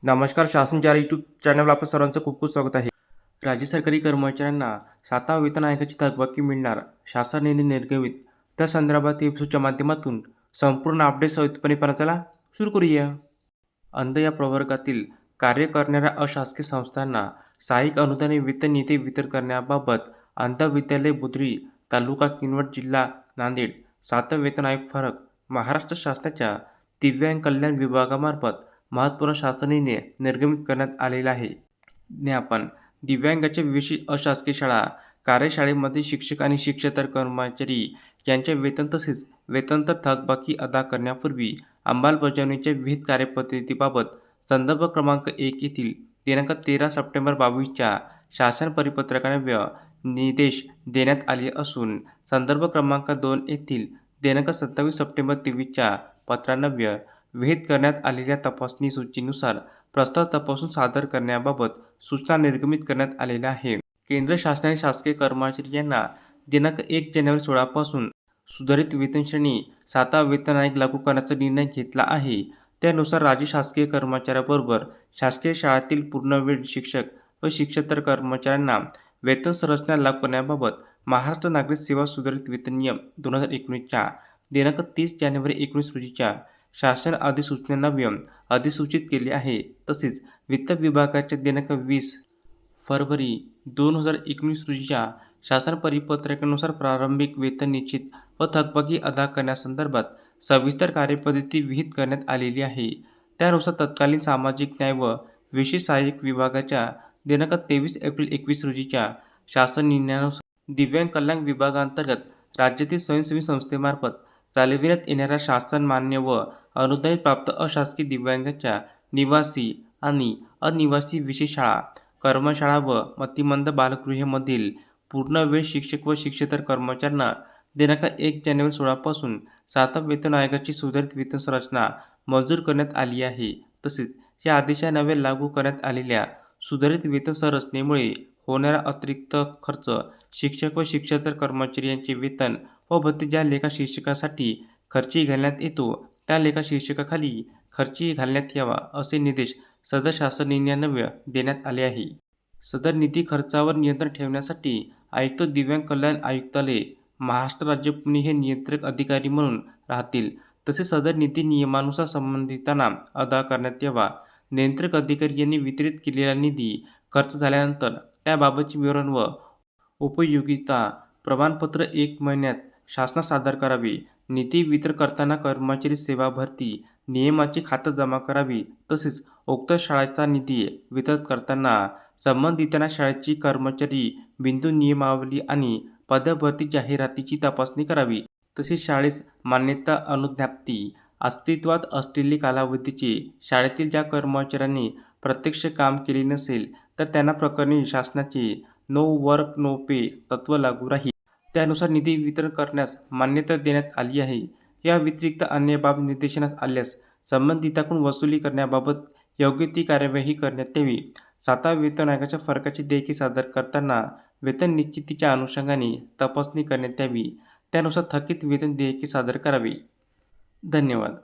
नमस्कार. शासन 4 यूट्यूब चॅनलवर आपलं सर्वांचं खूप खूप स्वागत आहे. राज्य सरकारी कर्मचाऱ्यांना 7व्या वेतन आयोगाची थकबाकी मिळणार, शासनाने निर्गमित. त्या संदर्भात एपिसोडच्या माध्यमातून संपूर्ण अपडेट सविस्तरपणे पाहण्याला चला सुरू करूया. अंध या प्रवर्गातील कार्य करणाऱ्या अशासकीय संस्थांना सहाय्यक अनुदान वेतन निधी वितरित करण्याबाबत अंध विद्यालय बुद्रुक, तालुका किनवट, जिल्हा नांदेड, 7वा वेतन आयोग फरक महाराष्ट्र शासनाच्या दिव्यांग कल्याण विभागामार्फत महत्त्वपूर्ण शासनाने निर्गमित करण्यात आलेला आहे. ज्ञापन: दिव्यांगाच्या विशेष अशासकीय शाळा कार्यशाळेमध्ये शिक्षक आणि शिक्षकेतर कर्मचारी यांच्या वेतन तसेच वेतनोत्तर थकबाकी अदा करण्यापूर्वी अंमलबजावणीच्या विहित कार्यपद्धतीबाबत संदर्भ क्रमांक 1 येथील दिनांक 13 सप्टेंबर 22च्या शासन परिपत्रकान्वये निर्देश देण्यात आले असून संदर्भ क्रमांक 2 येथील दिनांक 27 सप्टेंबर 23च्या पत्रान्वये विहित करण्यात आलेल्या तपासणी सूचीनुसार प्रस्ताव तपासून सादर करण्याबाबत सूचना निर्गमित करण्यात आलेल्या आहे. केंद्र शासनाने शासकीय कर्मचारी यांना दिनांक 1 जानेवारी 16 पासून सुधारित वेतनश्रेणी 7वा वेतन आयोग लागू करण्याचा निर्णय घेतला आहे. त्यानुसार राज्य शासकीय कर्मचाऱ्यांबरोबर शासकीय शाळांतील पूर्णवेळ शिक्षक व शिक्षकेतर कर्मचाऱ्यांना वेतन संरचना लागू करण्याबाबत महाराष्ट्र नागरी सेवा सुधारित वेतन नियम 2019च्या दिनांक 30 जानेवारी 19 रोजीच्या शासन अधिसूचनेन्वये अधिसूचित केले आहे. तसेच वित्त विभागाच्या दिनांक 20 फरवरी 2019 रोजीच्या शासन परिपत्रकानुसार प्रारंभिक वेतन निश्चित व थकबाकी अदा करण्यासंदर्भात सविस्तर कार्यपद्धती विहित करण्यात आलेली आहे. त्यानुसार तत्कालीन सामाजिक न्याय व विशेष सहाय्यक विभागाच्या दिनांक 23 एप्रिल 21 रोजीच्या शासन निर्णयानुसार दिव्यांग कल्याण विभागांतर्गत राज्यातील स्वयंसेवी संस्थेमार्फत चालविण्यात येणाऱ्या शासनमान्य व अनुदानित प्राप्त अशासकीय दिव्यांगांच्या निवासी आणि अनिवासी विशेष शाळा, कर्मशाळा व मतिमंद बालगृहांमधील पूर्णवेळ शिक्षक व शिक्षकेतर कर्मचाऱ्यांना दिनांक 1 जानेवारी 16 पासून 7व्या वेतन आयोगाची सुधारित वेतन संरचना मंजूर करण्यात आली आहे. तसेच या आदेशान्वये लागू करण्यात आलेल्या सुधारित वेतन संरचनेमुळे होणारा अतिरिक्त खर्च शिक्षक व शिक्षकेतर कर्मचारी यांचे वेतन व भत्ते ज्या लेखा शीर्षकासाठी खर्ची घालण्यात येतो त्या लेखा शीर्षकाखाली खर्ची घालण्यात यावा असे निर्देश सदर शासन निर्णयान्वये देण्यात आले आहे. सदर निधी खर्चावर नियंत्रण ठेवण्यासाठी आयुक्त दिव्यांग कल्याण आयुक्तालय, महाराष्ट्र राज्य पुणे हे नियंत्रक अधिकारी म्हणून राहतील. तसेच सदर निधी नियमानुसार संबंधितांना अदा करण्यात यावा. नियंत्रक अधिकारी यांनी वितरित केलेला निधी खर्च झाल्यानंतर त्याबाबतचे विवरण व उपयोगिता प्रमाणपत्र 1 महिन्यात शासनास सादर करावे. निधी वितरण करताना कर्मचारी सेवा भरती नियमाची खातर जमा करावी. तसेच उक्त शाळेचा निधी वितरित करताना संबंधितांना शाळेची कर्मचारी बिंदू नियमावली आणि पदभरती जाहिरातीची तपासणी करावी. तसेच शाळेस मान्यता अनुज्ञप्ती अस्तित्वात असलेले कालावधीचे शाळेतील ज्या कर्मचाऱ्यांनी प्रत्यक्ष काम केले नसेल तर त्यांना प्रकरणी शासनाचे नो वर्क नो पे तत्व लागू राहील. त्यानुसार निधी वितरण करण्यास मान्यता देण्यात आली आहे. या व्यतिरिक्त अन्य बाब निदर्शनास आल्यास संबंधिताकडून वसुली करण्याबाबत योग्य ती कार्यवाही करण्यात यावी. 7व्या वेतन आयोगाच्या फरकाची देयके सादर करताना वेतन निश्चितीच्या अनुषंगाने तपासणी करण्यात यावी. त्यानुसार थकीत वेतन देयके सादर करावी. धन्यवाद.